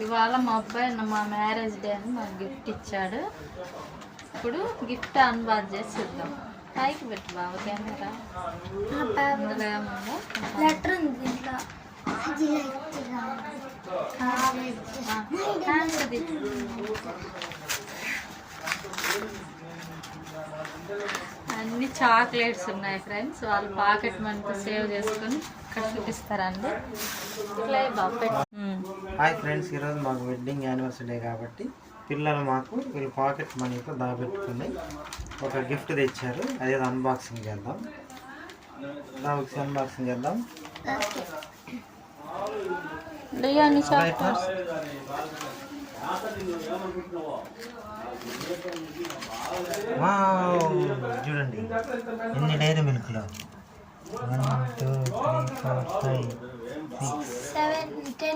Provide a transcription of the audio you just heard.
ఇవాళ మా అబ్బాయి మా మ్యారేజ్ డే అని మాకు గిఫ్ట్ ఇచ్చాడు. ఇప్పుడు గిఫ్ట్ అన్బాక్స్ చేసి చూద్దాం. పైకి పెట్టు బాబు కెమెరా. లెటర్ ఉంది దీంట్లో. అన్ని చాక్లెట్స్ ఉన్నాయి ఫ్రెండ్స్. వాళ్ళు పాకెట్ మనీతో సేవ్ చేసుకొని ఇక్కడ చూపిస్తారండి. హాయ్ ఫ్రెండ్స్, ఈరోజు మాకు వెడ్డింగ్ యానివర్సరీ డే కాబట్టి పిల్లలు మాకు వీళ్ళు పాకెట్ మనీతో దాబెట్టుకుని ఒక గిఫ్ట్ తెచ్చారు. అదేదో అన్బాక్సింగ్ చేద్దాం. అన్బాక్సింగ్ చేద్దాం. చూడండి ఎన్ని డైరీ మిల్క్లో 1 2 3 4 5 6 7 10